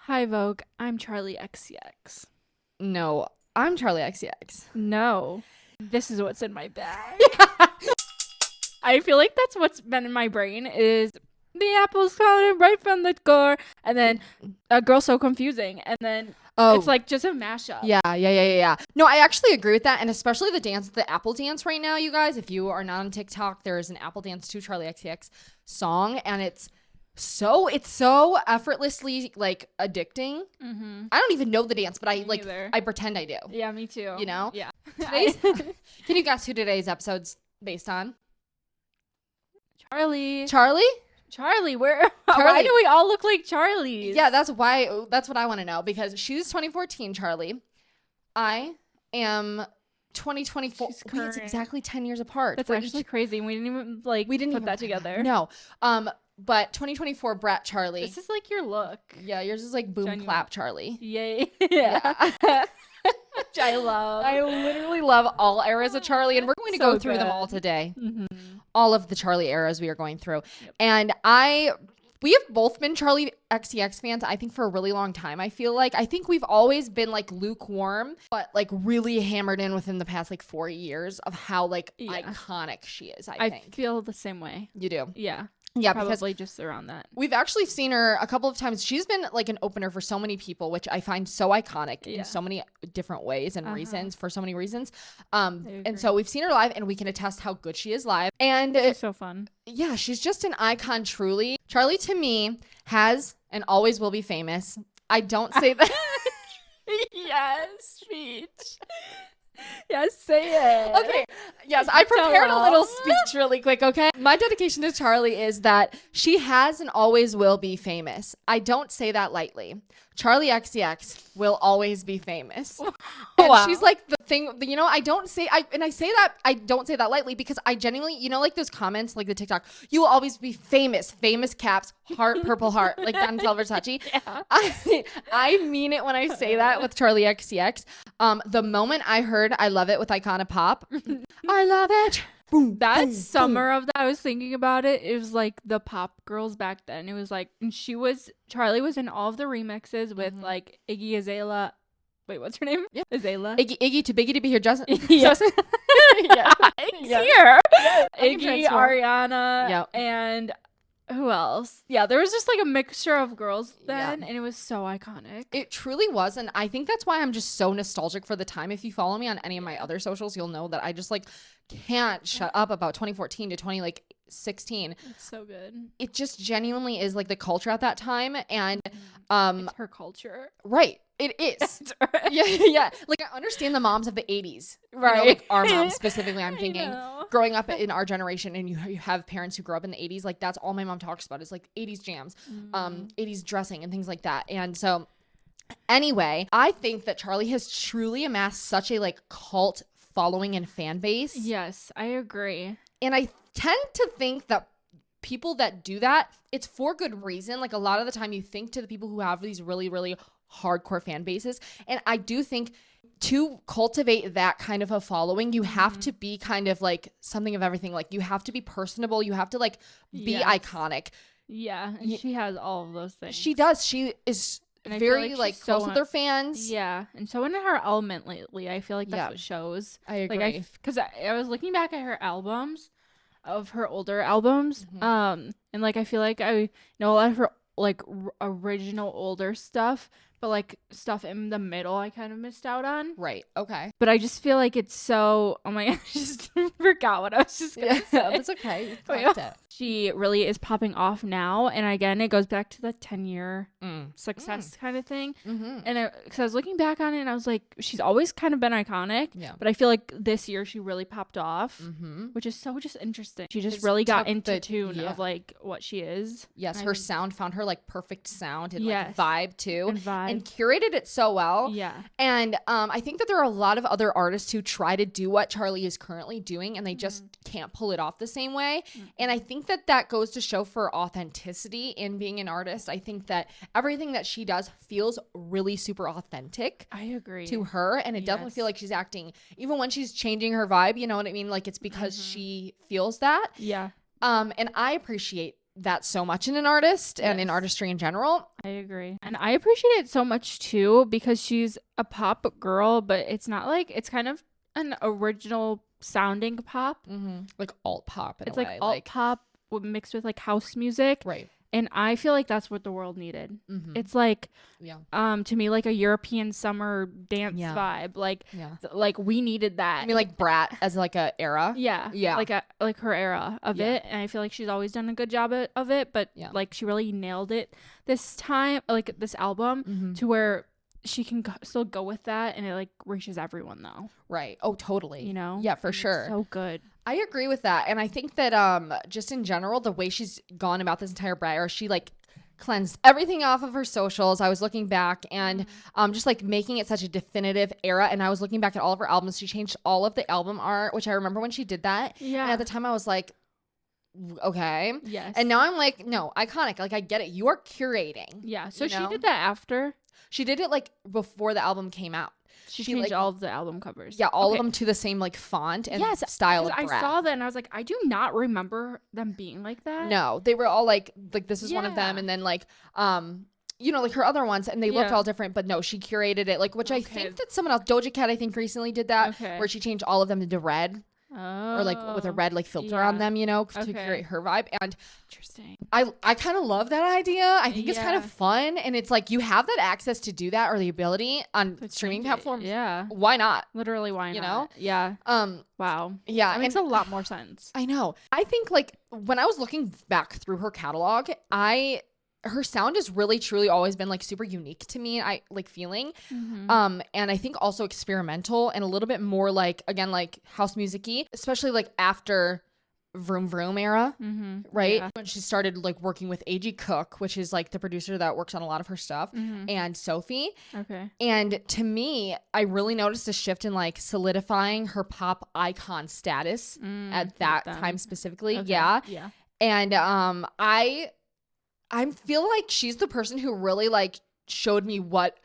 Hi, Vogue. I'm Charli XCX. No, I'm Charli XCX. No, this is what's in my bag. I feel like that's what's been in my brain is the apple's falling right from the core, and then a girl so confusing, and then it's like just a mashup. Yeah. No, I actually agree with that, and especially the dance, the Apple dance right now, you guys. If you are not on TikTok, there is an Apple dance to Charli XCX song, and it's so effortlessly like addicting. Mm-hmm. I don't even know the dance, but I like Neither. I pretend I do. Yeah, me too. You know? Yeah. Can you guess who today's episode's based on? Charli. Where? Why do we all look like Charlies? Yeah, that's what I want to know, because she's 2014 Charli. I am 2024. Wait, it's exactly 10 years apart. That's actually crazy. We didn't even put that together. No. But 2024 Brat Charli. This is like your look. Yeah, yours is like boom Genuine. clap Charli. Yay. Yeah. Which I love. I literally love all eras of Charli, and we're going to go through them all today. Mm-hmm. All of the Charli eras we are going through. Yep. And we have both been Charli XCX fans, I think, for a really long time. I think we've always been like lukewarm, but like really hammered in within the past like 4 years of how like iconic she is. I think. I feel the same way. You do? Yeah. Yeah, probably just around that. We've actually seen her a couple of times. She's been like an opener for so many people, which I find so iconic in so many different ways and reasons, for so many reasons. And so we've seen her live, and we can attest how good she is live. And she's so fun. Yeah, she's just an icon, truly. Charli, to me, has and always will be famous. I don't say that. Yes, speech. Yes, say it. Okay. Yes, I prepared a little speech really quick, okay? My dedication to Charli is that she has and always will be famous. I don't say that lightly. Charli XCX will always be famous. And she's like the thing, I don't say that lightly, because I genuinely, like those comments, like the TikTok, you will always be famous caps, heart, purple heart, like Donatella Versace. Yeah. I mean it when I say that with Charli XCX. The moment I heard I love it with Icona Pop, I love it. Boom, that boom, summer boom. Of that, I was thinking about it. It was like the pop girls back then. It was like, and Charli was in all of the remixes with like Iggy Azalea. Wait, what's her name? Yeah. Azalea. Iggy, too biggie to be here. Justin. Yeah. Justin. Yeah. Here. Yeah. Iggy, Ariana, and who else? Yeah, there was just like a mixture of girls then, and it was so iconic. It truly was, and I think that's why I'm just so nostalgic for the time. If you follow me on any of my other socials, you'll know that I just like can't shut up about 2014 to 2016. It's so good. It just genuinely is like the culture at that time, and it's her culture. Right. It is. Right. Yeah. Like, I understand the moms of the 80s. Right. Like our moms specifically, I'm thinking, growing up in our generation, and you have parents who grew up in the 80s, like that's all my mom talks about is like 80s jams, 80s dressing and things like that. And so anyway, I think that Charli has truly amassed such a like cult following and fan base. Yes, I agree. And I tend to think that people that do that, it's for good reason. Like a lot of the time you think to the people who have these really, really hardcore fan bases. And I do think to cultivate that kind of a following, you have to be kind of like something of everything. Like you have to be personable. You have to like be iconic. Yeah. And she has all of those things. She does. She is very like close with her fans. Yeah. And so in her element lately, I feel like that's what shows. I agree. Like because I was looking back at her albums, of her older albums, and like I feel like I know a lot of her like original older stuff, but like stuff in the middle I kind of missed out on. Right. Okay. But I just feel like it's so, oh my gosh, I just forgot what I was just gonna say. That's okay. She really is popping off now, and again it goes back to the 10-year success kind of thing. And because I was looking back on it, and I was like, she's always kind of been iconic, but I feel like this year she really popped off, which is so just interesting. She just really got into tune of like what she is. Yes, her sound found her like perfect sound and like vibe too, and curated it so well. Yeah. And I think that there are a lot of other artists who try to do what Charli is currently doing, and they just can't pull it off the same way. And I think that goes to show for authenticity in being an artist. I think that everything that she does feels really super authentic. I agree. To her, and it doesn't feel like she's acting, even when she's changing her vibe, you know what I mean? Like it's because she feels that. Yeah. And I appreciate that so much in an artist and in artistry in general. I agree. And I appreciate it so much too, because she's a pop girl, but it's not like, it's kind of an original sounding pop. Like alt pop in it's a like way. alt pop mixed with like house music. Right. And I feel like that's what the world needed. It's like, to me, like a European summer dance vibe. Like, like we needed that. I mean, like Brat as like a era. Yeah. Like her era of it. And I feel like she's always done a good job of it. But like she really nailed it this time, like this album, to where she can still go with that, and it like reaches everyone though. Right. Oh, totally. You know? Yeah, for sure. So good. I agree with that. And I think that just in general, the way she's gone about this entire Brat era, she like cleansed everything off of her socials. I was looking back and just like making it such a definitive era. And I was looking back at all of her albums. She changed all of the album art, which I remember when she did that. Yeah. And at the time I was like, okay. Yes. And now I'm like, no, iconic. Like I get it. You are curating. Yeah. So she did that after? She did it like before the album came out. She changed like all of the album covers. Yeah, all of them to the same like font and style of Brat. I saw that and I was like, I do not remember them being like that. No, they were all like this is one of them, and then like you know, like her other ones, and they looked all different. But no, she curated it, like, which I think that someone else, Doja Cat, I think recently did that, where she changed all of them into red. Or like with a red like filter on them, you know, to create her vibe. And interesting. I kind of love that idea. I think it's kind of fun, and it's like you have that access to do that, or the ability on streaming platforms. Yeah, why not? Literally, why not? You know? Yeah. Wow. Yeah, that makes a lot more sense. I know. I think like when I was looking back through her catalog, her sound has really truly always been like super unique to me. I like feeling and I think also experimental and a little bit more like, again, like house music-y, especially like after Vroom Vroom era, right? When she started like working with AG Cook, which is like the producer that works on a lot of her stuff, and Sophie. And to me, I really noticed a shift in like solidifying her pop icon status at that time specifically. And I feel like she's the person who really like showed me what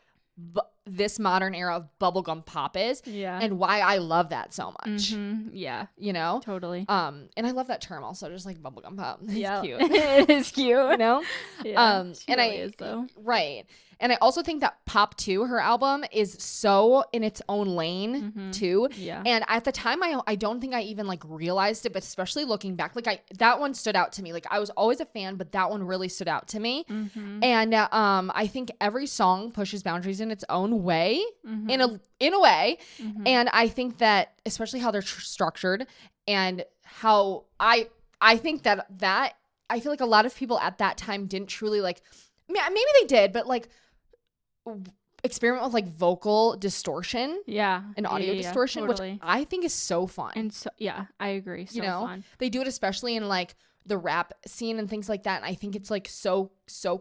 this modern era of bubblegum pop is, and why I love that so much. You know, totally. And I love that term also, just like bubblegum pop. It's cute. It is cute, you know. And really is, though. Right. And I also think that Pop 2, her album, is so in its own lane too. And at the time, I don't think I even like realized it, but especially looking back, like that one stood out to me. Like I was always a fan, but that one really stood out to me. And I think every song pushes boundaries in its own way, in a way. And I think that especially how they're structured and how I think that I feel like a lot of people at that time didn't truly like. Maybe they did, but like experiment with like vocal distortion and audio distortion, totally. Which I think is so fun. And so I agree, so fun. They do it especially in like the rap scene and things like that, and I think it's like so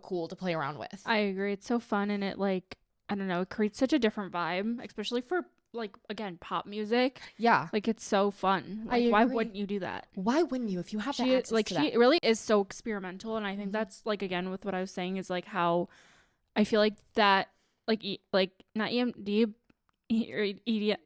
cool to play around with. I agree, it's so fun, and it like, I don't know, it creates such a different vibe, especially for like, again, pop music. Like it's so fun. Like, why wouldn't you do that? Why wouldn't you if you have that access like to she that? really is so experimental, and I think that's like, again, with what I was saying, is like how I feel like that like not EMD or EDM.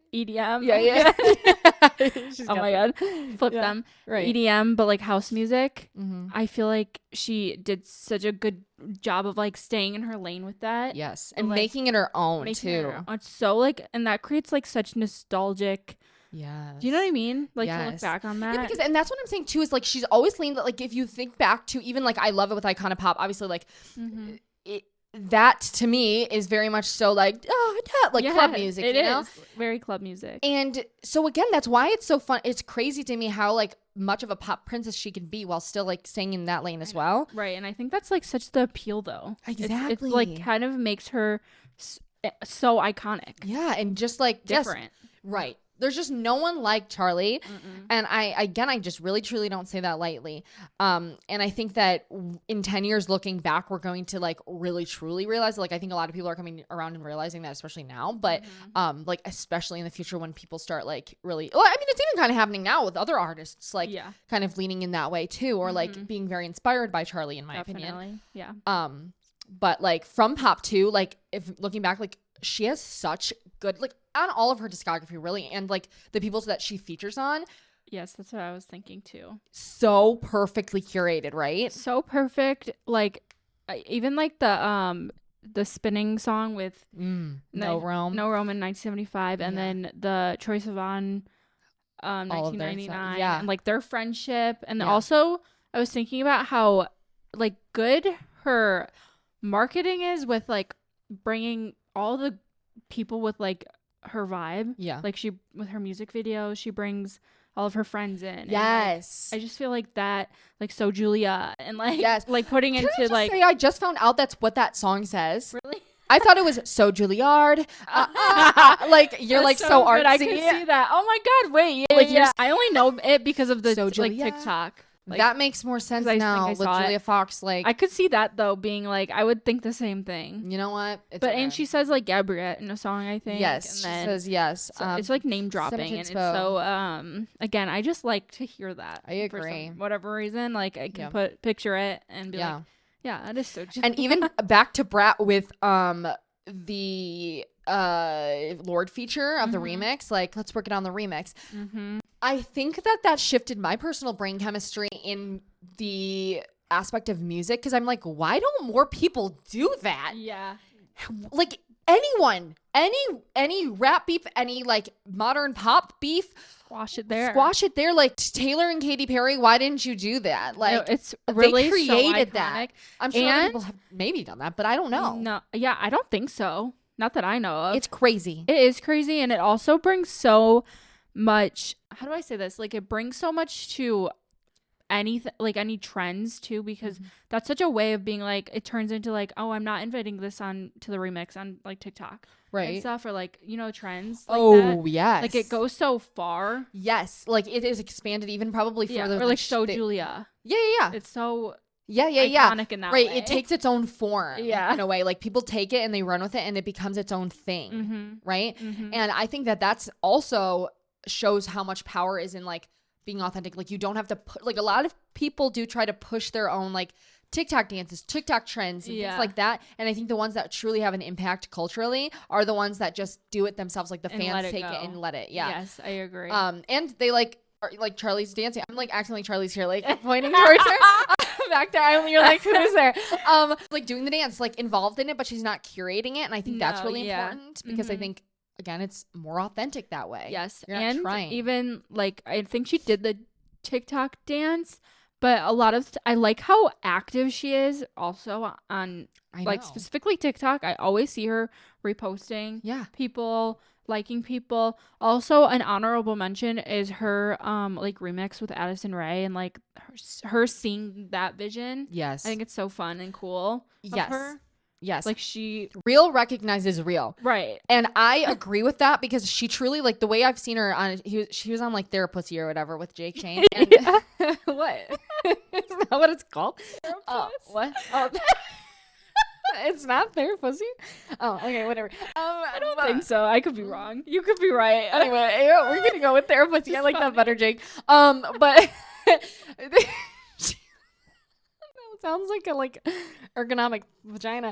Oh my god, flip them. Right. EDM, but like house music. I feel like she did such a good job of like staying in her lane with that. Yes, and like, making it her own too. It's so like, and that creates like such nostalgic. Yes. Do you know what I mean? Like to look back on that. Yeah, because, and that's what I'm saying too, is like she's always leaned, like if you think back to even like, I love it with Icona Pop, obviously like that to me is very much so like club music, you know? Is very club music. And so again, that's why it's so fun. It's crazy to me how like much of a pop princess she can be while still like staying in that lane as well. Right. And I think that's like such the appeal though. Exactly. It's like kind of makes her so iconic. Yeah. And just like different. Right. There's just no one like Charli. And I just really truly don't say that lightly. And I think that in 10 years looking back, we're going to like really truly realize, like I think a lot of people are coming around and realizing that, especially now, but like especially in the future when people start like really, well, I mean, it's even kind of happening now with other artists, like kind of leaning in that way too, or like being very inspired by Charli, in my opinion. Yeah. But like from Pop 2, like if looking back, like she has such good, like on all of her discography really, and like the people that she features on, Yes, that's what I was thinking too. So perfectly curated, right? So perfect. Like even like the spinning song with No Rome in 1975, and then the Troye Sivan 1999, and like their friendship, and also I was thinking about how like good her marketing is with like bringing all the people with like her vibe. Like she with her music videos, she brings all of her friends in. Yes. And, like, I just feel like that, like So Julia, and like like putting Can into I just like say, I just found out that's what that song says. Really? I thought it was So Juilliard. Like you're like so artsy. I can see that. Oh my god, wait. Yeah, like I only know it because of the like TikTok. Like, that makes more sense now with Julia Fox. Like I could see that though, being like I would think the same thing. You know what? And she says like Gabriette in a song, I think. Yes, and then, she says yes. So it's like name dropping, and it's so again, I just like to hear that. I agree. For whatever reason, like I can picture it and be like, yeah, that is so. And even back to Brat with the Lord feature of the remix. Like let's work it on the remix. I think that shifted my personal brain chemistry in the aspect of music, because I'm like, why don't more people do that? Yeah. Like anyone, any rap beef, any like modern pop beef, squash it there. Like Taylor and Katy Perry, why didn't you do that? Like it's really they created so that. I'm sure other people have maybe done that, but I don't know. No, yeah, I don't think so. Not that I know of. It's crazy. It is crazy, and it also brings so much. How do I say this? Like it brings so much to anything, like any trends too, because that's such a way of being like, it turns into like, oh, I'm not inviting this on to the remix on like TikTok, right? And stuff, or like, you know, trends. Like yes. Like it goes so far. Yes. Like it is expanded even probably further. Or like So Julia. Yeah. It's so iconic in that right way. It takes its own form in a way. Like people take it and they run with it and it becomes its own thing, right? And I think that's also shows how much power is in like being authentic. Like you don't have to put, like a lot of people do try to push their own like TikTok dances, TikTok trends, and things like that. And I think the ones that truly have an impact culturally are the ones that just do it themselves. Like the fans take it and let it. Yeah. Yes, I agree. And they like Charli's dancing. I'm like acting like Charli's here, like pointing towards her. Back there, you're like, who's there? Like doing the dance, like involved in it, but she's not curating it. And I think that's really important, because I think, again, it's more authentic that way. Yes. You're not and trying. Even like, I think she did the TikTok dance, but a lot of I like how active she is also on like specifically TikTok. I always see her reposting people, liking people. Also, an honorable mention is her like remix with Addison Rae, and like her seeing that vision. Yes. I think it's so fun and cool. Of her. Yes. Like she real recognizes real. Right. And I agree with that, because she truly, like the way I've seen her on, she was on like Therapist or whatever with Jake Shane. And what? Isn't that what it's called? What? Oh. It's not Therapist. Oh, okay, whatever. I don't think so. I could be wrong. You could be right. Anyway, we're gonna go with Therapist. I like that better, Jake. But sounds like a like ergonomic vagina.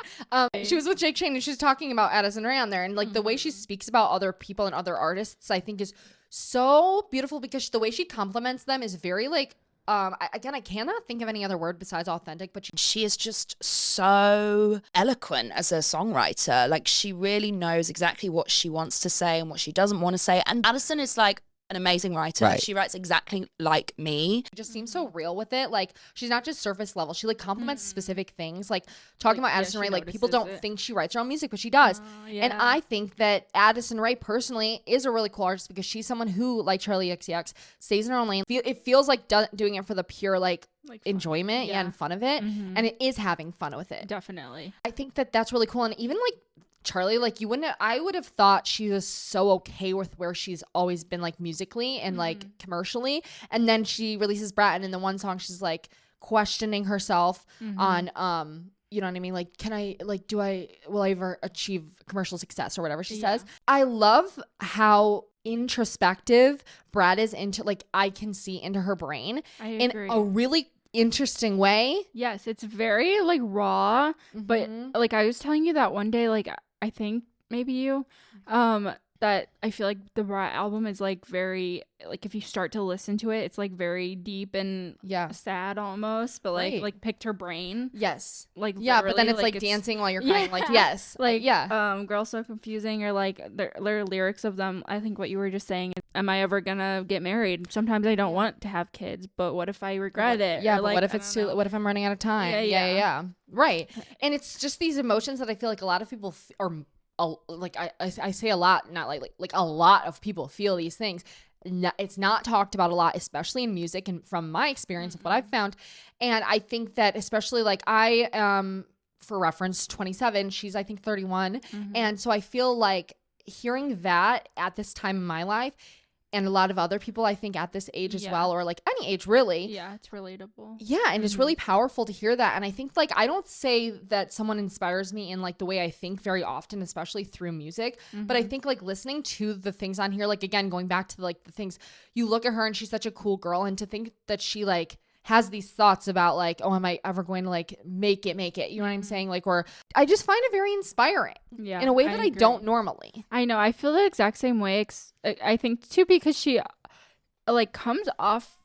She was with Jake Shane and she was talking about Addison Rae on there, and like the way she speaks about other people and other artists, I think is so beautiful, because the way she compliments them is very like I cannot think of any other word besides authentic, but she is just so eloquent as a songwriter. Like she really knows exactly what she wants to say and what she doesn't want to say. And Addison is like an amazing writer. Right. She writes exactly like me. She just seems so real with it. Like she's not just surface level. She like compliments specific things. Like talking about Addison Rae, like people don't think she writes her own music, but she does. And I think that Addison Rae personally is a really cool artist, because she's someone who, like Charli XCX, stays in her own lane. It feels like doing it for the pure like enjoyment and fun of it, and it is having fun with it. Definitely. I think that's really cool. And even like Charli, like I would have thought she was so okay with where she's always been, like musically and like commercially, and then she releases Brat, and in the one song she's like questioning herself on you know what I mean, like will I ever achieve commercial success or whatever she says. I love how introspective Brat is into, like I can see into her brain in a really interesting way. Yes, it's very like raw, but like I was telling you that one day, like I think maybe you that I feel like the Brat album is like very, like if you start to listen to it, it's like very deep and sad almost, but like picked her brain. Yes. Like but then it's like dancing while you're crying. Like yes. Like Girls So Confusing, or like their lyrics of them. I think what you were just saying, am I ever gonna get married? Sometimes I don't want to have kids, but what if I regret it? Yeah, or but like, what if it's too, what if I'm running out of time? Yeah. Right. And it's just these emotions that I feel like a lot of people like I say a lot, not like a lot of people feel these things. It's not talked about a lot, especially in music, and from my experience of what I've found. And I think that especially like for reference, 27, she's I think 31. And so I feel like hearing that at this time in my life, and a lot of other people I think at this age as well, or like any age really. Yeah, it's relatable. Yeah, and it's really powerful to hear that. And I think like I don't say that someone inspires me in like the way I think very often, especially through music. But I think like listening to the things on here, like again, going back to like the things, you look at her and she's such a cool girl, and to think that she like has these thoughts about like, oh, am I ever going to like make it? You know what I'm saying? Like, or I just find it very inspiring in a way that I don't normally. I know. I feel the exact same way. I think too, because she like comes off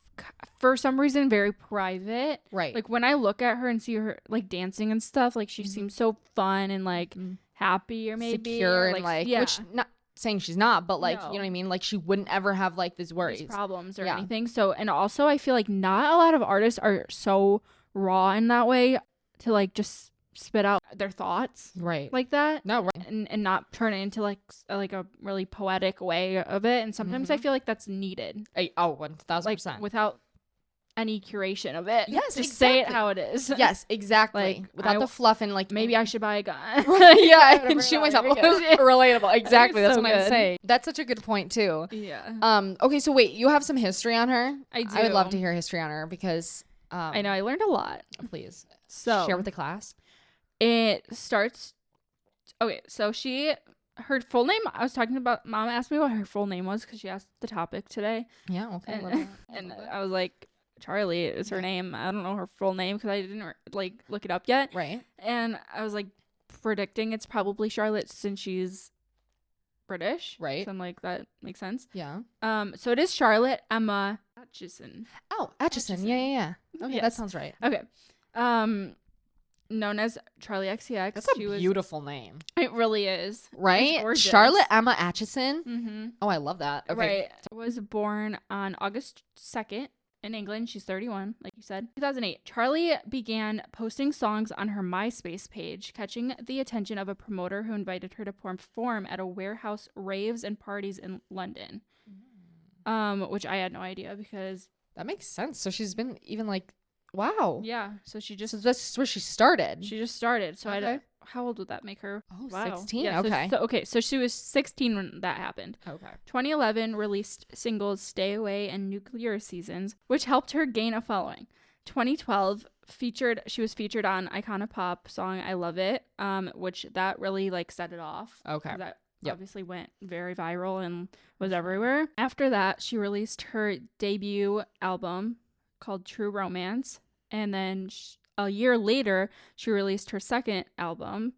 for some reason very private. Right. Like when I look at her and see her like dancing and stuff, like she seems so fun and like happy, or maybe secure, and like which not saying she's not, but like, you know what I mean? Like she wouldn't ever have like these worries, problems or anything. So, and also I feel like not a lot of artists are so raw in that way to like just spit out their thoughts like that. No, right. And not turn it into like a really poetic way of it. And sometimes I feel like that's needed. 1000%. Like without any curation of it. Yes, just say it how it is. Yes, exactly. Like, without the fluff and like maybe I should buy a gun. yeah, and shoot myself. Relatable. Exactly. That's so what I'm saying. That's such a good point too. Yeah. Okay, so wait, you have some history on her? I do. I would love to hear history on her because I know I learned a lot. Please. So share with the class. It starts. Okay, so her full name. I was talking about. Mom asked me what her full name was because she asked the topic today. Yeah. Okay. And I was like, Charli is her name. I don't know her full name because I didn't like look it up yet. Right. And I was like predicting it's probably Charlotte since she's British. Right. So I'm like, that makes sense. Yeah. So it is Charlotte Emma Addison. Oh, Addison. Yeah. Okay, that sounds right. Okay. Known as Charli XCX. That's a beautiful name. It really is. Right? Charlotte Emma Addison. Mm-hmm. Oh, I love that. Okay. Right. Was born on August 2nd in England. She's 31, like you said. 2008. Charli began posting songs on her MySpace page, catching the attention of a promoter who invited her to perform at a warehouse raves and parties in London. Which I had no idea because... That makes sense. So she's been even like... Wow. Yeah. So that's where she started. She just started. So okay. How old would that make her? Oh, wow. 16. Yeah, okay. So she was 16 when that happened. Okay. 2011 released singles Stay Away and Nuclear Seasons, which helped her gain a following. 2012 she was featured on Icona Pop song I Love It, which that really like set it off. Okay. That obviously went very viral and was everywhere. After that, she released her debut album called True Romance. And then a year later, she released her second album,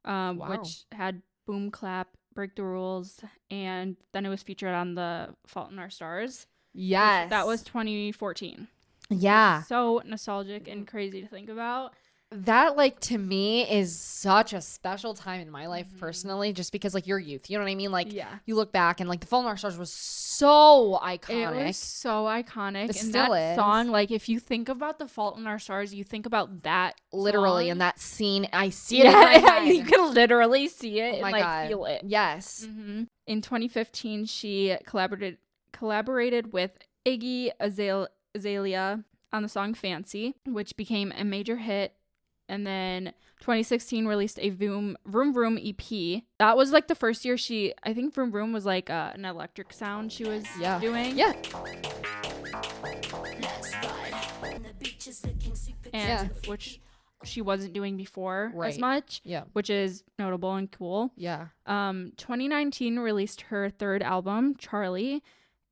which had Boom Clap, Break the Rules, and then it was featured on The Fault in Our Stars. Yes. That was 2014. Yeah. So nostalgic and crazy to think about. That, like, to me is such a special time in my life personally, just because, like, your youth, you know what I mean? Like, you look back and, like, The Fault in Our Stars was so iconic. It was so iconic. It and still that is. song, like, if you think about The Fault in Our Stars, you think about that literally song. in that scene. I see it in my head. You can literally see it and, like, God. feel it. Yes. Mm-hmm. In 2015, she collaborated with Iggy Azalea on the song Fancy, which became a major hit. And then 2016 released a Vroom Vroom EP. That was like the first year I think Vroom Vroom was like an electric sound she was doing. Yeah. And which she wasn't doing before as Right. much. Yeah. Which is notable and cool. Yeah. 2019 released her third album, Charli,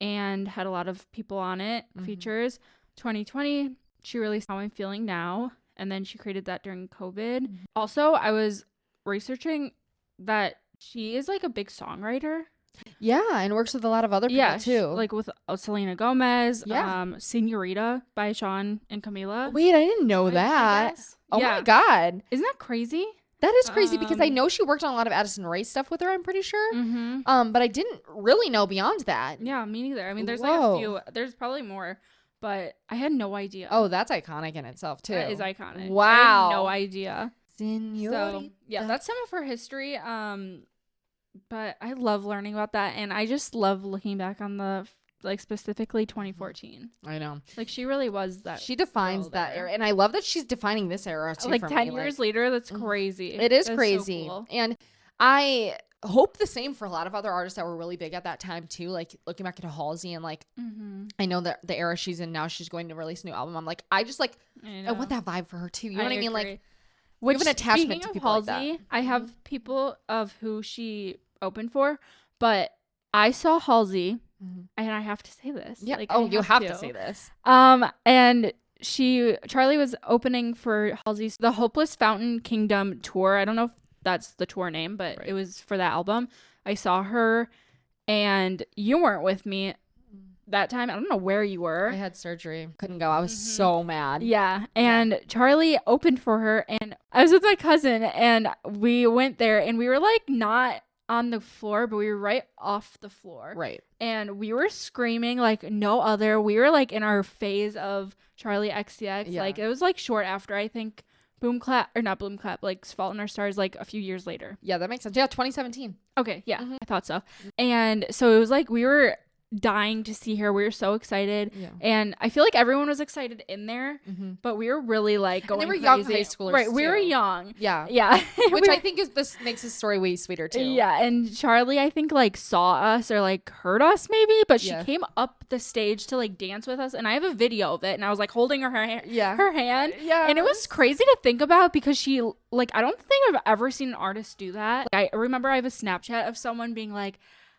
and had a lot of people on it, features. 2020, she released How I'm Feeling Now. And then she created that during COVID. Also, I was researching that she is like a big songwriter. Yeah, and works with a lot of other people too. Like with Selena Gomez, Senorita by Sean and Camila. Wait, I didn't know that. Oh my God. Isn't that crazy? That is crazy because I know she worked on a lot of Addison Rae stuff with her, I'm pretty sure. But I didn't really know beyond that. Yeah, me neither. I mean, there's like a few, there's probably more, but I had no idea. Oh, that's iconic in itself too. That is iconic. Wow. I had no idea. Senorita. So, yeah, that's some of her history. But I love learning about that, and I just love looking back on the like specifically 2014. I know, like she really was that. She defines that era, and I love that she's defining this era too. Like 10 years later, that's crazy. It is crazy, so cool. And I hope the same for a lot of other artists that were really big at that time too. Like looking back at Halsey and like, I know that the era she's in now, she's going to release a new album. I'm like, I want that vibe for her too. You know what I mean? Like. Which, you have an attachment to people Halsey, like that. I have people of who she opened for, but I saw Halsey, and I have to say this. Yeah. Like, you have to say this. And Charli was opening for Halsey's The Hopeless Fountain Kingdom tour. I don't know if that's the tour name, but it was for that album. I saw her, and you weren't with me that time. I don't know where you were. I had surgery. Couldn't go. I was so mad. Yeah. And Charli opened for her, and I was with my cousin, and we went there, and we were like not on the floor, but we were right off the floor. Right. And we were screaming like no other. We were like in our phase of Charli XCX. Yeah. Like it was like short after, I think, Boom Clap, or not Boom Clap, like Fault in Our Stars, like a few years later. Yeah, that makes sense. Yeah, 2017. Okay. Yeah. I thought so. And so it was like we were dying to see her. We were so excited, and I feel like everyone was excited in there, but we were really like going. And they were crazy. young high schoolers, right? We too. were young, yeah, which I think this makes the story way sweeter too. Yeah, and Charli, I think like saw us or like heard us maybe, but she came up the stage to like dance with us, and I have a video of it, and I was like holding her hand, and it was crazy to think about because she like I don't think I've ever seen an artist do that. Like, I remember I have a Snapchat of someone being like,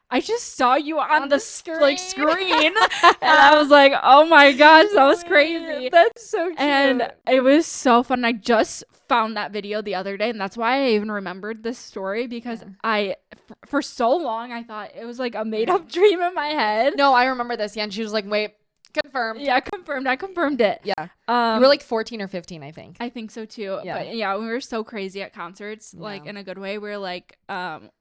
I just saw you on the screen. And I was like, oh my gosh, that was crazy. That's so cute. And it was so fun. I just found that video the other day, and that's why I even remembered this story, because for so long, I thought it was like a made-up dream in my head. No, I remember this. Yeah, and she was like, wait. Confirmed. Yeah, confirmed. I confirmed it. Yeah. You were like 14 or 15, I think. I think so too. Yeah. But yeah, we were so crazy at concerts, like in a good way. We're like,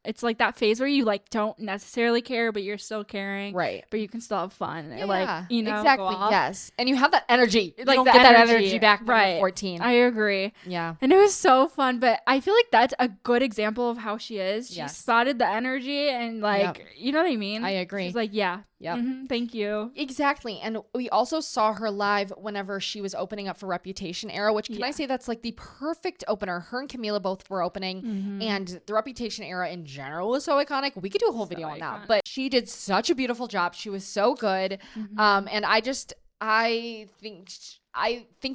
it's like that phase where you like don't necessarily care, but you're still caring. Right. But you can still have fun. Yeah. Like, you know, exactly. Yes. And you have that energy. You like don't get that energy back when you're 14. I agree. Yeah. And it was so fun. But I feel like that's a good example of how she is. She spotted the energy and like, you know what I mean? I agree. She's like, yeah. Yeah. Thank you. Exactly. And we also saw her live whenever she was opening up for Reputation era, which can I say that's like the perfect opener. Her and Camila both were opening, and the Reputation era in general was so iconic. We could do a whole video on that, but she did such a beautiful job. She was so good. And I think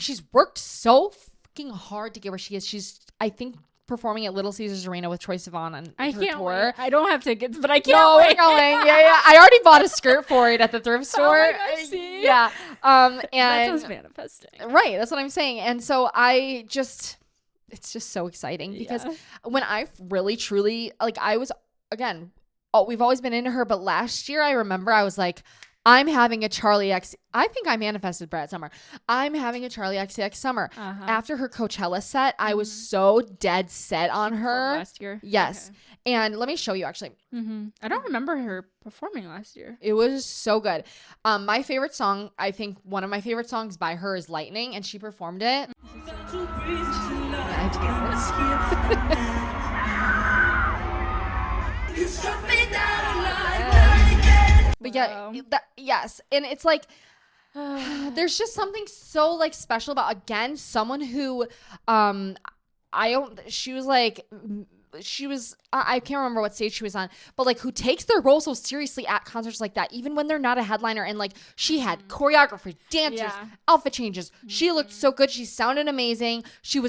she's worked so fucking hard to get where she is. She's, I think, performing at Little Caesars Arena with Troye Sivan on her tour. Wait. I don't have tickets, but I can't wait. We're going. Yeah. I already bought a skirt for it at the thrift store. Oh my gosh, see? Yeah. And that was manifesting. Right. That's what I'm saying. And so it's just so exciting because when I really truly, like, I was, again, we've always been into her, but last year I remember I was like, I'm having a Charli X. I think I manifested Brat summer. I'm having a Charli XCX summer. After her Coachella set, I was so dead set on her. Last year? Yes. Okay. And let me show you actually. I don't remember her performing last year. It was so good. My favorite song, I think one of my favorite songs by her is Lightning, and she performed it. I have to get this. But yes, and it's like there's just something so like special about, again, someone who I can't remember what stage she was on, but like who takes their role so seriously at concerts like that, even when they're not a headliner. And like she had choreographers, dancers, outfit changes. She looked so good. She sounded amazing. She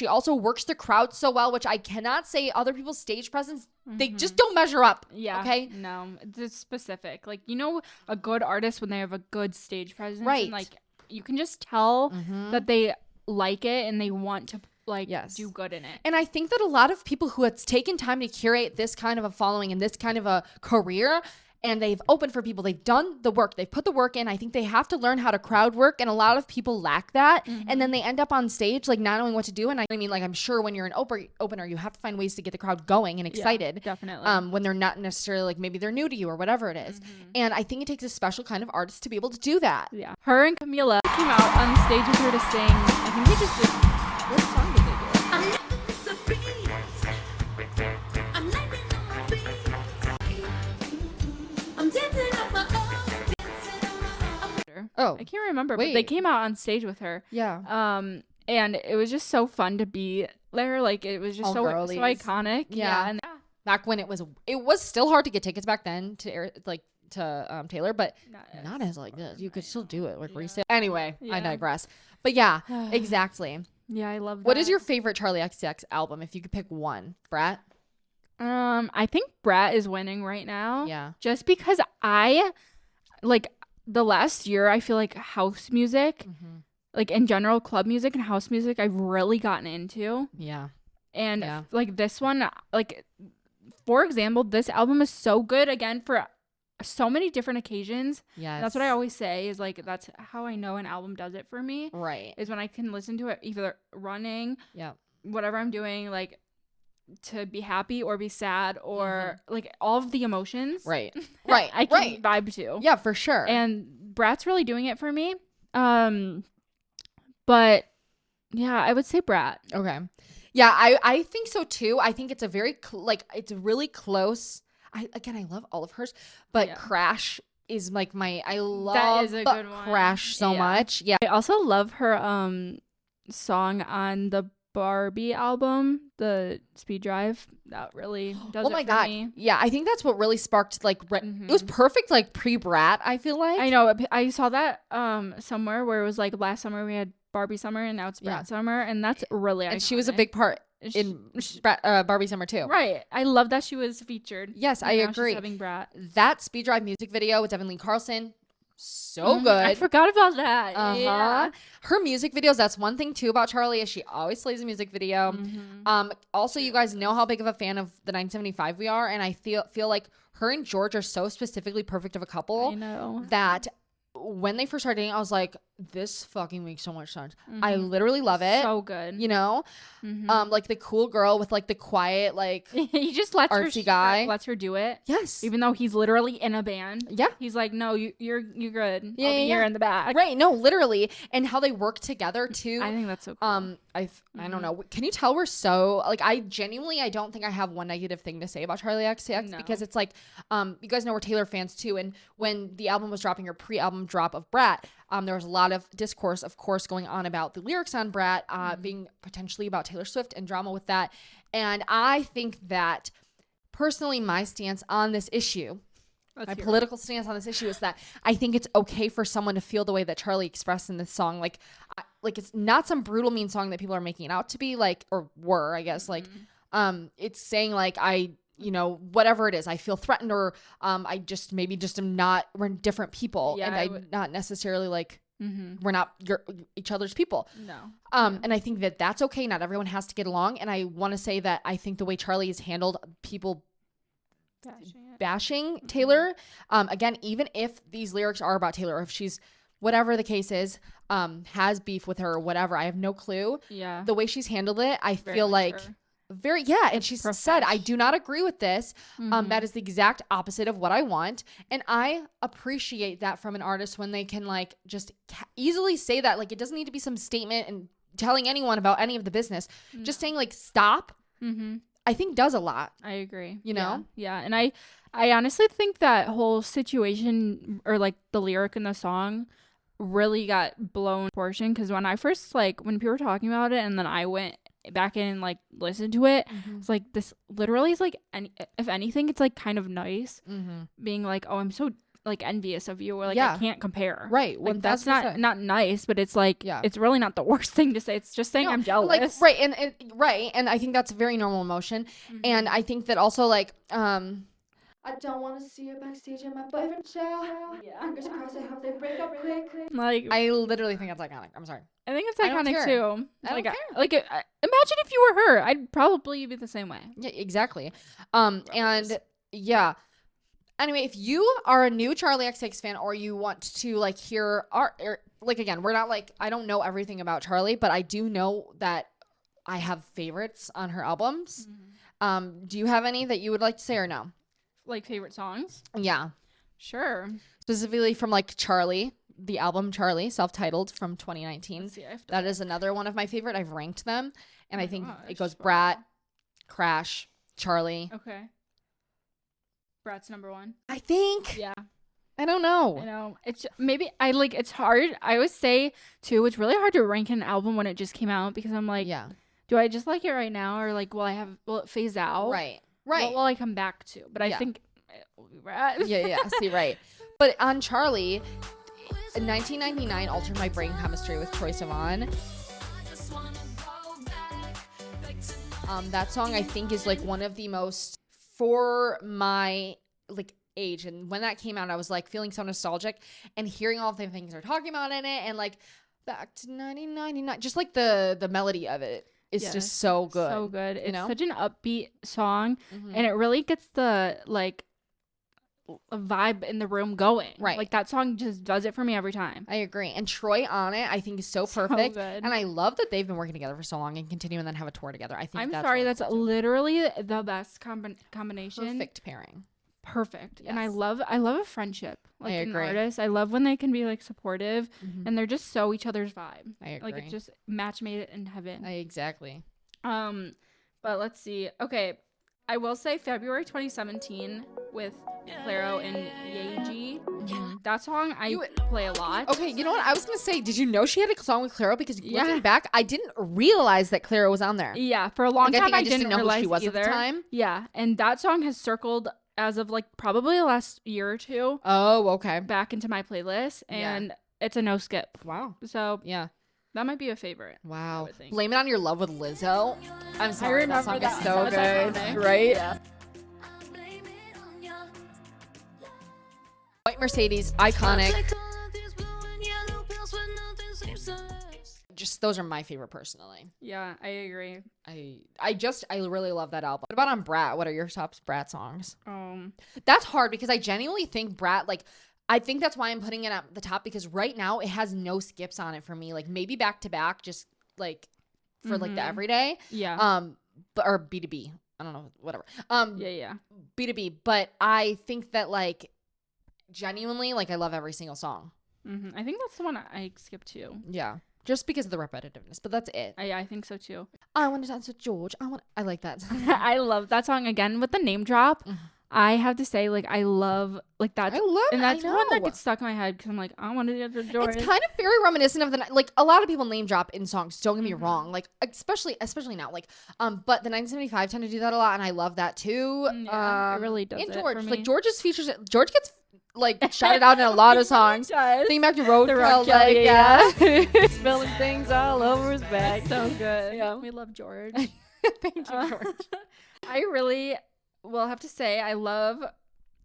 also works the crowd so well, which I cannot say other people's stage presence. They just don't measure up. Yeah. Okay. No, it's specific. Like, you know, a good artist when they have a good stage presence. Right. And like you can just tell that they like it and they want to like do good in it. And I think that a lot of people who have taken time to curate this kind of a following and this kind of a career, and they've opened for people, they've done the work, they've put the work in. I think they have to learn how to crowd work, and a lot of people lack that. And then they end up on stage like not knowing what to do. And I mean, like, I'm sure when you're an opener, you have to find ways to get the crowd going and excited. Definitely. When they're not necessarily like, maybe they're new to you or whatever it is. And I think it takes a special kind of artist to be able to do that. Yeah. Her and Camila came out on stage with her to sing. I think they just did. What song did they do? Oh, I can't remember, but they came out on stage with her. Yeah. And it was just so fun to be there. Like, it was just so iconic. Yeah. And back when it was still hard to get tickets back then to Taylor, but not as like this. You could still do it like resale. Anyway, I digress. But yeah, exactly. Yeah, I love that. What is your favorite Charli XCX album if you could pick one? Brat? I think Brat is winning right now. Yeah. Just because I like the last year, I feel like house music, like in general, club music and house music, I've really gotten into. Yeah. And like this one, like, for example, this album is so good again for so many different occasions. Yeah. That's what I always say is like, that's how I know an album does it for me. Right. Is when I can listen to it either running, whatever I'm doing, like to be happy or be sad or like all of the emotions. Right. I can vibe to. Yeah, for sure. And Brat's really doing it for me. But yeah, I would say Brat. Okay. Yeah, I think so too. I think it's a very it's really close. I love all of hers, but Crash is like I love that is a good one. Crash so much. Yeah. I also love her song on the Barbie album, the Speed Drive. That really does it for me. Yeah, I think that's what really sparked it was perfect like pre-Brat, I feel like. I know. I saw that somewhere where it was like last summer we had Barbie summer and now it's Brat summer, and that's really and iconic. She was a big part in Barbie summer too. Right. I love that she was featured. Yes, I agree. She's having Brat. That Speed Drive music video with Evan Lee Carlson, so good. I forgot about that. Yeah. Her music videos, that's one thing too about Charli, is she always slays a music video. Also, you guys know how big of a fan of the 975 we are, and I feel like her and George are so specifically perfect of a couple. I know. That when they first started dating, I was like, this fucking makes so much sense. I literally love it. So good. You know? Like the cool girl with like the quiet, like he just lets artsy guy. Lets her do it. Yes. Even though he's literally in a band. Yeah. He's like, no, you're good. Yeah, I'll be here in the back. Right. No, literally. And how they work together too. I think that's so cool. I don't know. Can you tell we're so like, I don't think I have one negative thing to say about Charli XCX because it's like, you guys know we're Taylor fans too. And when the album was dropping, her pre-album drop of Brat, there was a lot of discourse, of course, going on about the lyrics on Brat being potentially about Taylor Swift and drama with that. And I think that personally, my stance on this issue, political stance on this issue is that I think it's okay for someone to feel the way that Charli expressed in this song. Like it's not some brutal, mean song that people are making it out to be, like, or were, I guess. Like, it's saying like, whatever it is, I feel threatened, or I just am not, we're different people, and I'm not necessarily like, we're not each other's people. No. And I think that that's okay. Not everyone has to get along. And I want to say that I think the way Charli has handled people bashing Taylor, again, even if these lyrics are about Taylor, or if she's, whatever the case is, has beef with her or whatever, I have no clue. Yeah. The way she's handled it, I feel like and she said, I do not agree with this. That is the exact opposite of what I want. And I appreciate that from an artist when they can like just easily say that. Like, it doesn't need to be some statement and telling anyone about any of the business. Just saying like, stop, I think does a lot. I agree. You know? Yeah. And I honestly think that whole situation, or like the lyric in the song, really got blown portion, because when I first, like, when people were talking about it and then I went back in and like listened to it, it's like, this literally is like, if anything, it's like kind of nice, being like, oh, I'm so like envious of you, or like I can't compare, right? Like, that's not nice, but it's like, it's really not the worst thing to say. It's just saying I'm jealous, like, and I think that's a very normal emotion. And I think that also, like, I don't want to see you backstage in my boyfriend's show. Yeah. Fingers crossed, I hope they break up quick. Like, I literally think that's iconic. I'm sorry. I think it's iconic too. I don't care. Imagine if you were her. I'd probably be the same way. Yeah, exactly. And yeah. Anyway, if you are a new Charli XCX fan or you want to like hear again, we're not like, I don't know everything about Charli, but I do know that I have favorites on her albums. Mm-hmm. Do you have any that you would like to say or no? Like favorite songs? Yeah. Sure. Specifically from like Charli, the album Charli, self-titled from 2019. That is another one of my favorite. I've ranked them. And I think it goes Brat, Crash, Charli. Okay. Brat's number 1. I think. Yeah. I don't know. I know. It's maybe it's hard. I always say too, it's really hard to rank an album when it just came out because I'm like, yeah. Do I just like it right now or like will it phase out? Right. What will I come back to? But I think it will be Brat. Yeah. See, right. But on Charli, 1999 altered my brain chemistry with Troye Sivan. That song I think is like one of the most for my like age, and when that came out I was like feeling so nostalgic and hearing all the things they're talking about in it and like back to 1999, just like the melody of it is just so good. So good. It's such an upbeat song, and it really gets the like a vibe in the room going. Right. Like that song just does it for me every time. I agree. And Troy on it I think is so perfect. And I love that they've been working together for so long and continue and then have a tour together. I think that's literally the best combination. Perfect pairing. Perfect. Yes. And I love a friendship. Like an artist. I love when they can be like supportive and they're just so each other's vibe. I agree. Like it's just match made it in heaven. Exactly. But let's see. Okay. I will say February 2017 with Clairo and Yeji. That song I play a lot. Okay, you know what? I was going to say, did you know she had a song with Clairo? Because looking back, I didn't realize that Clairo was on there. Yeah, for a long time I didn't know who she was either. At the time. Yeah, and that song has circled as of like probably the last year or two. Oh, okay. Back into my playlist, and it's a no skip. Wow. So yeah. That might be a favorite. Wow. Blame It on Your Love with Lizzo. I'm sorry. That song is so good. Iconic. Right? Yeah. White Mercedes, iconic. Just those are my favorite personally. Yeah, I agree. I really love that album. What about on Brat? What are your top Brat songs? That's hard because I genuinely think Brat, like, I think that's why I'm putting it at the top because right now it has no skips on it for me. Like maybe back to back, just like for like the everyday. Yeah. Or B2B. I don't know, whatever. Yeah. B2B. But I think that like genuinely, like I love every single song. I think that's the one I skip too. Yeah. Just because of the repetitiveness, but that's it. I think so too. I want to dance with George. I like that song. I love that song again with the name drop. I have to say, like, I love, like, that's one that gets stuck in my head because I'm like, I want to dance with George. It's kind of very reminiscent of like, a lot of people name drop in songs. Don't get me wrong. Like, especially now. Like, but the 1975 tend to do that a lot, and I love that too. Yeah, it really does. And George, like, George's features, George gets like shouted out in a lot of songs. Think back to Road Girl, like spilling things all over his back. So good. Yeah, we love George. Thank you, George. I really will have to say I love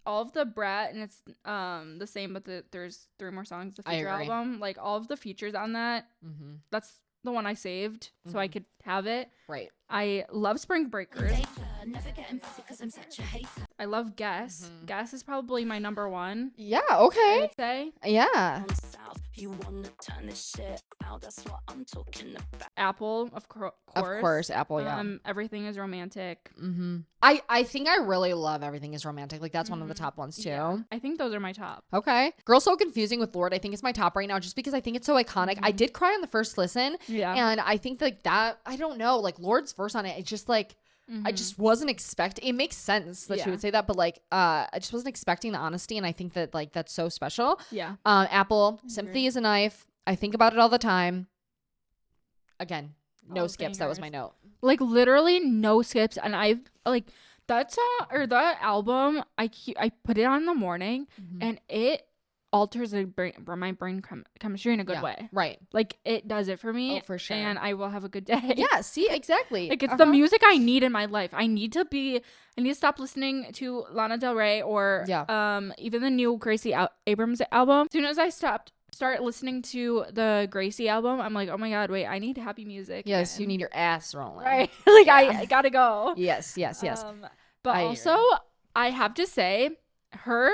all of the Brat, and it's the same, but there's 3 more songs. The feature album, like all of the features on that. That's the one I saved so I could have it. Right. I love Spring Breakers. I love Guess. Guess is probably my number 1. Yeah, okay. I would say. Yeah. Apple, of course. Of course, Apple, yeah. Everything is Romantic. I think I really love Everything is Romantic. Like, that's one of the top ones, too. Yeah. I think those are my top. Okay. Girl So Confusing with Lorde, I think is my top right now just because I think it's so iconic. I did cry on the first listen. Yeah. And I think like that, I don't know, like Lorde's verse on it, it's just like, I just wasn't expecting. It makes sense that she would say that, but like, I just wasn't expecting the honesty, and I think that like that's so special. Yeah. Apple, Sympathy is a Knife. I think about it all the time. Again, no skips. That was my note. Like literally no skips, and I've like that song or that album. I put it on in the morning, and it alters my brain chemistry in a good way. Right. Like it does it for me. Oh, for sure. And I will have a good day. Yeah. See, exactly. Like it's the music I need in my life. I need to stop listening to Lana Del Rey or even the new Gracie Abrams album. As soon as I start listening to the Gracie album, I'm like, oh my God, wait, I need happy music. Yes, you need your ass rolling. Right. Like I gotta go. Yes. But also, I have to say, her,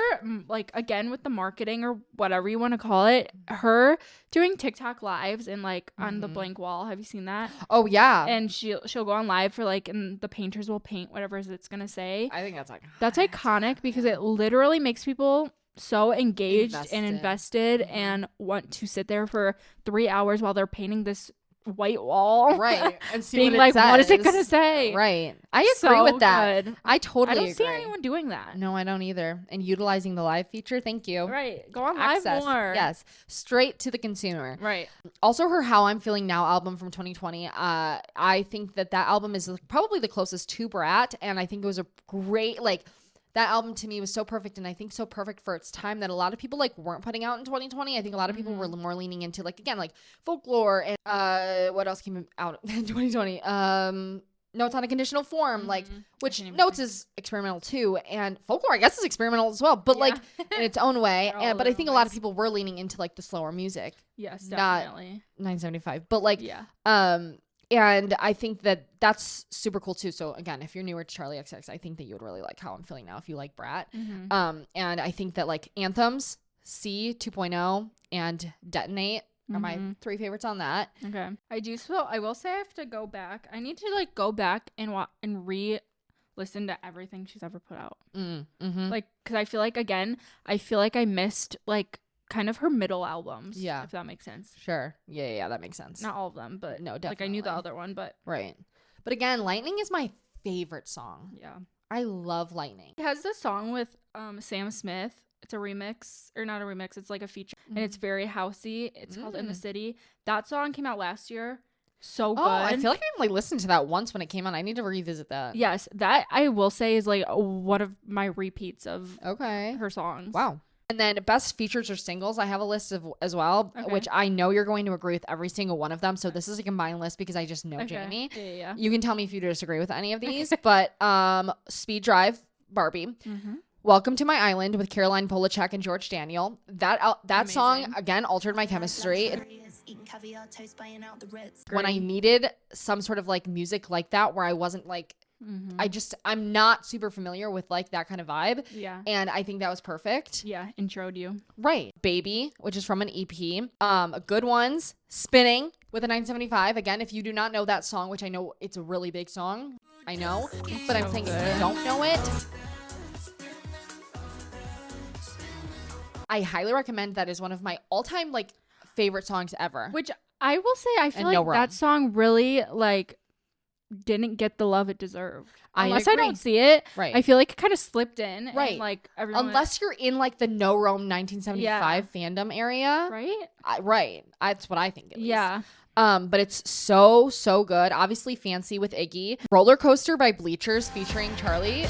like, again, with the marketing or whatever you want to call it, her doing TikTok lives and like on the blank wall. Have you seen that? Oh yeah. And she'll go on live for like, and the painters will paint whatever it's gonna say. I think that's iconic. That's iconic because it literally makes people so engaged and invested and want to sit there for 3 hours while they're painting this white wall, right? And see being what like, says. What is it gonna say? Right. I agree with that. Good. I totally agree. I don't see anyone doing that. No, I don't either. And utilizing the live feature, thank you. Right. Go on live more. Yes. Straight to the consumer. Right. Also, her How I'm Feeling Now album from 2020. I think that album is probably the closest to Brat, and I think it was a great that album to me was so perfect, and I think so perfect for its time that a lot of people weren't putting out in 2020. I think a lot of people were more leaning into folklore and what else came out in 2020? Notes on a Conditional Form, which Notes is experimental too, and folklore I guess is experimental as well, but in its own way. But I think a lot of people were leaning into the slower music. Yes, definitely. Not 975, but and I think that that's super cool too. So again, if you're newer to Charli XCX, I think that you would really like How I'm Feeling Now if you like Brat. And I think that Anthems, C 2.0, and Detonate are my 3 favorites on that. Okay. I will say I have to go back. I need to go back and re-listen to everything she's ever put out. Because I feel like I missed kind of her middle albums. Yeah. If that makes sense. Sure. Yeah, that makes sense. Not all of them, but no, definitely. I knew the other one, but. Right. But again, Lightning is my favorite song. Yeah. I love Lightning. It has this song with Sam Smith. It's a remix, or not a remix, it's a feature. And it's very housey. It's called In the City. That song came out last year. So good. Oh, I feel like I listened to that once when it came out. I need to revisit that. Yes, that I will say is one of my repeats of her songs. Wow. And then best features or singles, I have a list of as well, which I know you're going to agree with every single one of them. So this is a combined list because I just know Jamie. Yeah. You can tell me if you disagree with any of these, but Speed Drive, Barbie. Welcome to My Island with Caroline Polachek and George Daniel. That song, again, altered my chemistry. When I needed some sort of music like that where I wasn't I'm not super familiar with that kind of vibe. Yeah. And I think that was perfect. Yeah. Introed you. Right. Baby, which is from an EP. Good Ones, Spinning with a 975. Again, if you do not know that song, which I know it's a really big song, I know, but I'm saying if you don't know it, I highly recommend. That is one of my all-time favorite songs ever. Which I will say, I feel that song really didn't get the love it deserved. Unless I don't see it, right? I feel it kind of slipped in, right? And, everyone unless you're in the No Rome 1975 fandom area, right? Right. That's what I think. At least. Yeah. But it's so good. Obviously, Fancy with Iggy, Roller Coaster by Bleachers featuring Charli.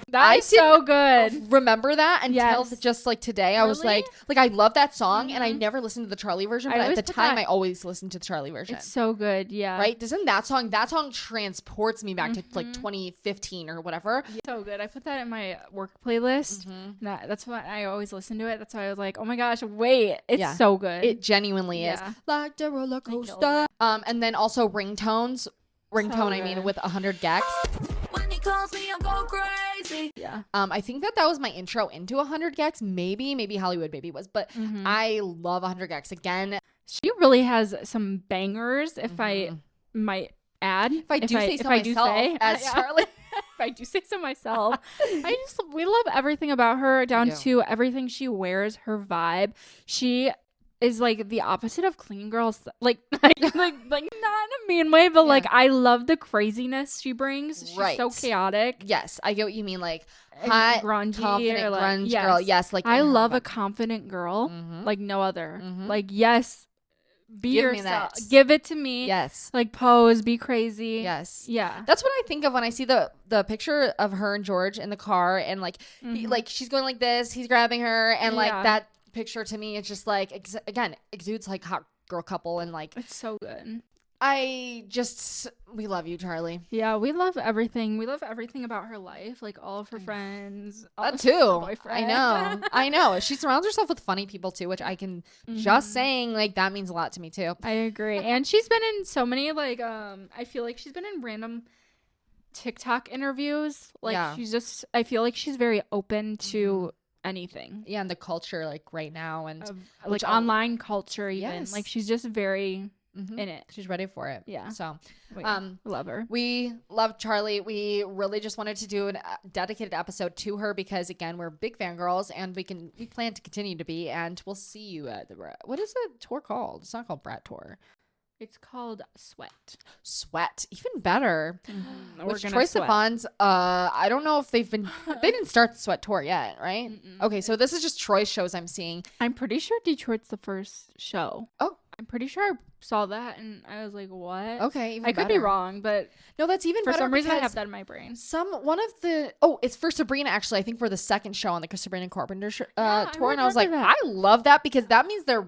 That's so good. Remember that until just today. I was like I love that song, and I never listened to the Charli version, but at the time I always listened to the Charli version. It's so good, yeah. Right? Doesn't that song transports me back to 2015 or whatever. So good. I put that in my work playlist. That's why I always listen to it. That's why I was like, oh my gosh, wait, it's so good. It genuinely is. Like the roller coaster. And then also ringtones. Ringtone, I mean, with 100 gex. When he calls me, I'll go crazy. Yeah. I think that was my intro into 100 gex. Maybe Hollywood Baby was, but I love 100 gex. Again, she really has some bangers. If I might add, if I do say so myself, as Charli. If I do say so myself, we love everything about her, down to everything she wears, her vibe. She is the opposite of clean girls, like not in a mean way, but I love the craziness she brings. She's so chaotic. Yes, I get what you mean, hot, grungy, confident grunge girl. Yes, I love a confident girl, like no other. Yes, Be Give me yourself. that. Give it to me. Yes. Like pose, be crazy. Yes. Yeah. That's what I think of when I see the picture of her and George in the car, and like like she's going like this, he's grabbing her, and like that picture to me, it's just like again exudes like hot girl couple, and like it's so good. We love you, Charli. Yeah, we love everything. We love everything about her life, like all of her friends. That too. I know. She surrounds herself with funny people too, which I can just saying like that means a lot to me too. I agree. And she's been in so many like I feel like she's been in random TikTok interviews. Like I feel like she's very open to anything. Yeah, and the culture like right now, and like online culture even. Like she's just very in it. She's ready for it. Yeah. So love her. We love Charli. We really just wanted to do a dedicated episode to her because again, we're big fangirls, and we plan to continue to be, and we'll see you at the what is the tour called? It's not called Brat Tour. It's called Sweat. Even better. With Troye Sivan's, I don't know if they didn't start the Sweat tour yet, right? Okay, so this is just Troy's shows I'm seeing. I'm pretty sure Detroit's the first show. Oh. I'm pretty sure I saw that and I was like, what? Okay, I could be wrong, but no, that's even better. For some reason I have that in my brain. It's for Sabrina actually. I think we're the second show on the Sabrina Carpenter tour, and I was like, that. I love that because that means they're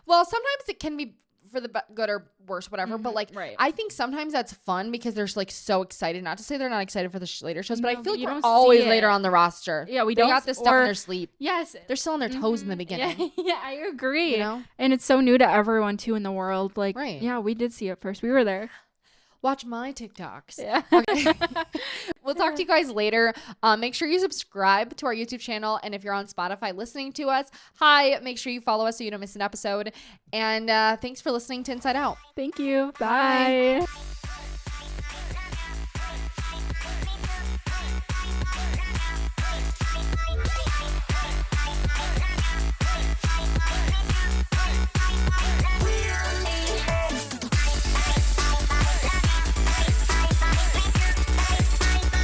well, sometimes it can be for the good or worse, whatever. But like, I think sometimes that's fun because they're like so excited. Not to say they're not excited for the later shows, but I feel like we're always later on the roster. Yeah, they got this stuff in their sleep. Yes, they're still on their toes in the beginning. Yeah, I agree. You know, and it's so new to everyone too in the world. Like, yeah, we did see it first. We were there. Watch my TikToks. Yeah. Okay. We'll talk to you guys later. Make sure you subscribe to our YouTube channel. And if you're on Spotify listening to us, make sure you follow us so you don't miss an episode. And thanks for listening to Inside Out. Thank you. Bye. Bye.